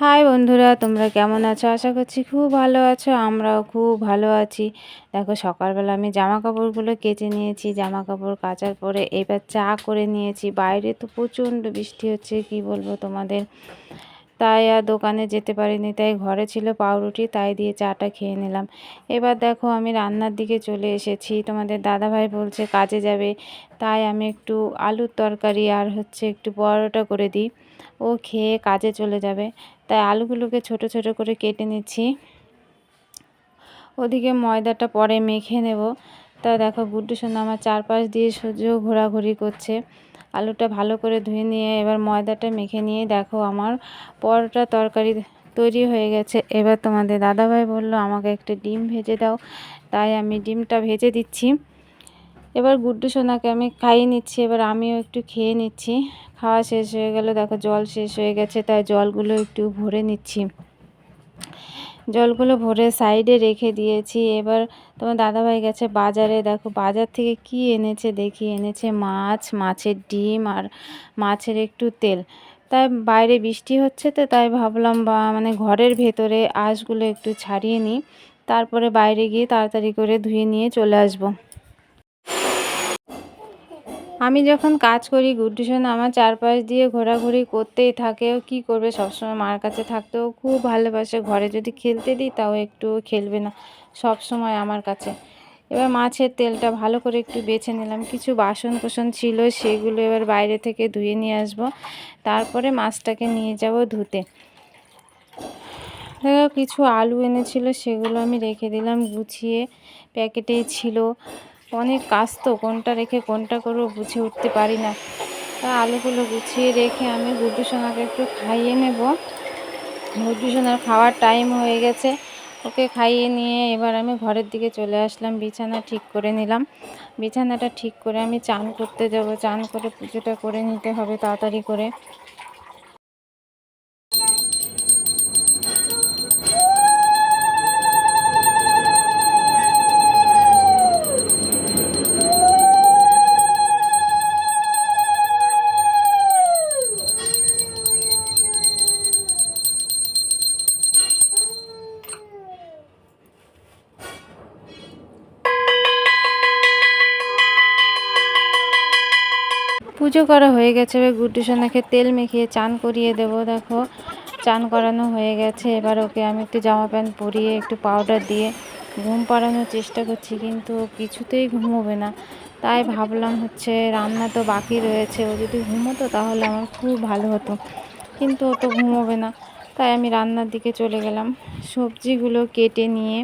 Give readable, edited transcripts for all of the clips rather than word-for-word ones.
High বন্ধুরা, তোমরা কেমন আছো? আশা করছি খুব ভালো আছো। আমরাও খুব ভালো আছি। দেখো, সকালবেলা আমি জামা কাপড়গুলো কেচে নিয়েছি। জামা কাপড় কাচার পরে এবার চা করে নিয়েছি। বাইরে তো প্রচণ্ড বৃষ্টি হচ্ছে, কি বলবো তোমাদের। তাই আর দোকানে যেতে পারিনি, তাই ঘরে ছিল পাউরুটি, তাই দিয়ে চাটা খেয়ে নিলাম। এবার দেখো, আমি রান্নার দিকে চলে এসেছি। তোমাদের দাদাভাই বলছে কাজে যাবে, তাই আমি একটু আলুর তরকারি আর একটু পরোটা করে দিই। ও খেয়ে কাজে চলে যাবে, তাই আলুগুলোকে ছোট ছোট করে কেটে নিচ্ছি। ওদিকে ময়দাটা পরে মেখে নেব। তা দেখো, গুড্ডু সোনা আমার চারপাশ দিয়ে সূর্য ঘোরাঘুরি করছে। আলুটা ভালো করে ধুয়ে নিয়ে এবার ময়দাটা মেখে নিয়ে দেখো, আমার পরোটা তরকারি তৈরি হয়ে গেছে। এবার তোমাদের দাদাভাই বলল আমাকে একটা ডিম ভেজে দাও, তাই আমি ডিমটা ভেজে দিচ্ছি। এবার গুড্ডু সোনাকে আমি খাইয়ে নিচ্ছি, এবার আমিও একটু খেয়ে নিচ্ছি। খাওয়া শেষ হয়ে গেল। দেখো, জল শেষ হয়ে গেছে, তাই জলগুলো একটু ভরে নিচ্ছি। জলগুলো ভরে সাইডে রেখে দিয়েছি। এবার তোমার দাদাভাই গেছে বাজারে। দেখো, বাজার থেকে কি এনেছে দেখি। এনেছে মাছ, মাছের ডিম আর মাছের একটু তেল। তাই বাইরে বৃষ্টি হচ্ছে, তো তাই ভাবলাম ঘরের ভেতরে আঁশগুলো একটু ছাড়িয়ে নিই, তারপরে বাইরে গিয়ে তাড়াতাড়ি করে ধুয়ে নিয়ে চলে আসবো। আমি যখন কাজ করি, গুড্ডু সোনা আমার চারপাশ দিয়ে ঘোরাঘুরি করতেই থাকে। ও কী করবে, সবসময় মার কাছে থাকতেও খুব ভালোবাসে। ঘরে যদি খেলতে দিই তাও একটুও খেলবে না, সব সময় আমার কাছে। এবার মাছের তেলটা ভালো করে একটু বেছে নিলাম। কিছু বাসন কোসন ছিল, সেগুলো এবার বাইরে থেকে ধুয়ে নিয়ে আসবো, তারপরে মাছটাকে নিয়ে যাব ধুতে। দেখো, কিছু আলু এনেছিল, সেগুলো আমি রেখে দিলাম গুছিয়ে। প্যাকেটেই ছিল। অনেক কাজ তো, কোনটা রেখে কোনটা করবো বুঝে উঠতে পারি না। তা আলুগুলো গুছিয়ে রেখে আমি গুড্ডু সোনাকে একটু খাইয়ে নেব। গুড্ডু সোনার খাওয়ার টাইম হয়ে গেছে। ওকে খাইয়ে নিয়ে এবার আমি ঘরের দিকে চলে আসলাম। বিছানা ঠিক করে নিলাম। বিছানাটা ঠিক করে আমি চান করতে যাব। চান করে পুজোটা করে নিতে হবে তাড়াতাড়ি করে। পুজো করা হয়ে গেছে। এবার গুড্ডু সোনাকে তেল মেখিয়ে চান করিয়ে দেবো। দেখো, চান করানো হয়ে গেছে। এবার ওকে আমি একটু জামা প্যান্ট পরিয়ে একটু পাউডার দিয়ে ঘুম পাড়ানোর চেষ্টা করছি, কিন্তু ও কিছুতেই ঘুমোবে না। তাই ভাবলাম রান্না তো বাকি রয়েছে, ও যদি ঘুমোতো তাহলে আমার খুব ভালো হতো, কিন্তু ও তো ঘুমোবে না। তাই আমি রান্নার দিকে চলে গেলাম। সবজিগুলো কেটে নিয়ে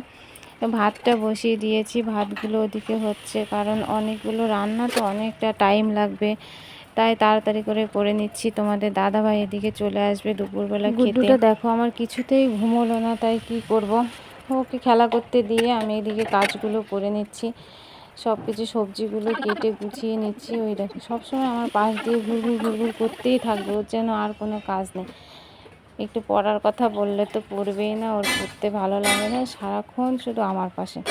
ভাতটা বসিয়ে দিয়েছি। ভাতগুলো ওদিকে হচ্ছে, কারণ অনেকগুলো রান্না তো, অনেকটা টাইম লাগবে, তাই তাড়াতাড়ি করে নিচ্ছি। তোমাদের দাদাভাই এদিকে চলে আসবে দুপুরবেলা খেতে। গুড্ডুটা দেখো আমার কিছুতেই ঘুমোলো না, তাই কি করব। ওকে খেলা করতে দিয়ে আমি এদিকে কাজগুলো করে নিচ্ছি। সব কিছু সবজিগুলো কেটে গুছিয়ে নিচ্ছি। ওই দেখো, সবসময় আমার পাশ দিয়ে ঘুরঘুর ঘুরঘুর করতেই থাকবে, ওর যেন আর কোনো কাজ নেই। একটু পড়ার কথা বললে তো পড়বেই না, ওর পড়তে ভালো লাগে না, সারাক্ষণ শুধু আমার পাশে।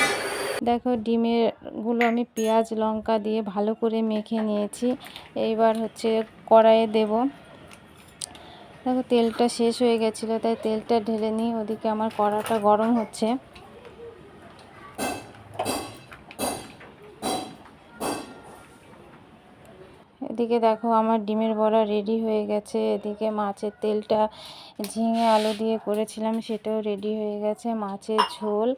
দেখো, ডিমেরগুলো আমি পেঁয়াজ লঙ্কা দিয়ে ভালো করে মেখে নিয়েছি। এইবার কড়াইয়ে দেব। দেখো, তেলটা শেষ হয়ে গেছিলো, তাই তেলটা ঢেলে নিই। ওদিকে আমার কড়াটা গরম হচ্ছে। এদিকে দেখো, আমার ডিমের বড়া রেডি হয়ে গেছে। এদিকে মাছের তেলটা ঝিঙে আলু দিয়ে করেছিলাম, সেটাও রেডি হয়ে গেছে। মাছের ঝোল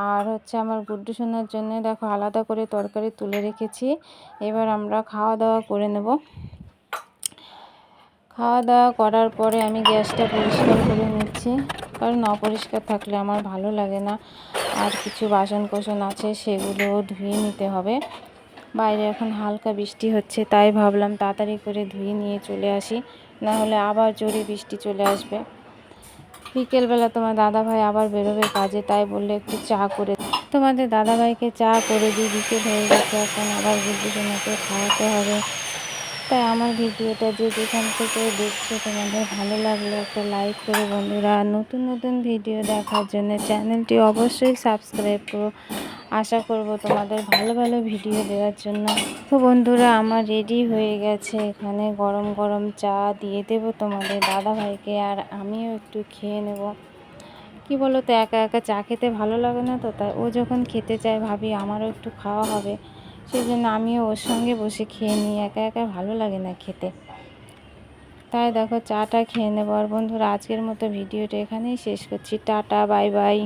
আর আমার গুড্ডু সোনার জন্য দেখো আলাদা করে তরকারি তুলে রেখেছি। এবার আমরা খাওয়া দাওয়া করে নেব। খাওয়া দাওয়া করার পরে আমি গ্যাসটা পরিষ্কার করে নিচ্ছি, কারণ অপরিষ্কার থাকলে আমার ভালো লাগে না। আর কিছু বাসন কোসন আছে, সেগুলোও ধুয়ে নিতে হবে। বাইরে এখন হালকা বৃষ্টি হচ্ছে, তাই ভাবলাম তাড়াতাড়ি করে ধুয়ে নিয়ে চলে আসি, না হলে আবার জোরে বৃষ্টি চলে আসবে। বিকেলবেলা তোমার দাদাভাই আবার বেরোবে কাজে, তাই বললে একটু চা করে তোমাদের দাদাভাইকে চা করে দিই। বিকেল হয়ে গেছে, এখন আবার গুড্ডু সোনাকে খাওয়াতে হবে। তাই আমার ভিডিওটা যে যেখান থেকে দেখছো, তোমাদের ভালো লাগলে একটা লাইক করো বন্ধুরা। নতুন নতুন ভিডিও দেখার জন্য চ্যানেলটি অবশ্যই সাবস্ক্রাইব করো। আশা করব তোমাদের ভালো ভালো ভিডিও দেওয়ার জন্য। তো বন্ধুরা আমার রেডি হয়ে গেছে, এখানে গরম গরম চা দিয়ে দেবো তোমাদের দাদাভাইকে, আর আমিও একটু খেয়ে নেব। কি বলো তো, একা একা চা খেতে ভালো লাগে না, তো তাই ও যখন খেতে চায় ভাবি আমারও একটু খাওয়া হবে, সেই জন্য আমিও ওর সঙ্গে বসে খেয়ে নিই। একা একা ভালো লাগে না খেতে, তাই দেখো চাটা খেয়ে নেবো। আর বন্ধুরা আজকের মতো ভিডিওটা এখানেই শেষ করছি। Tata, bye bye.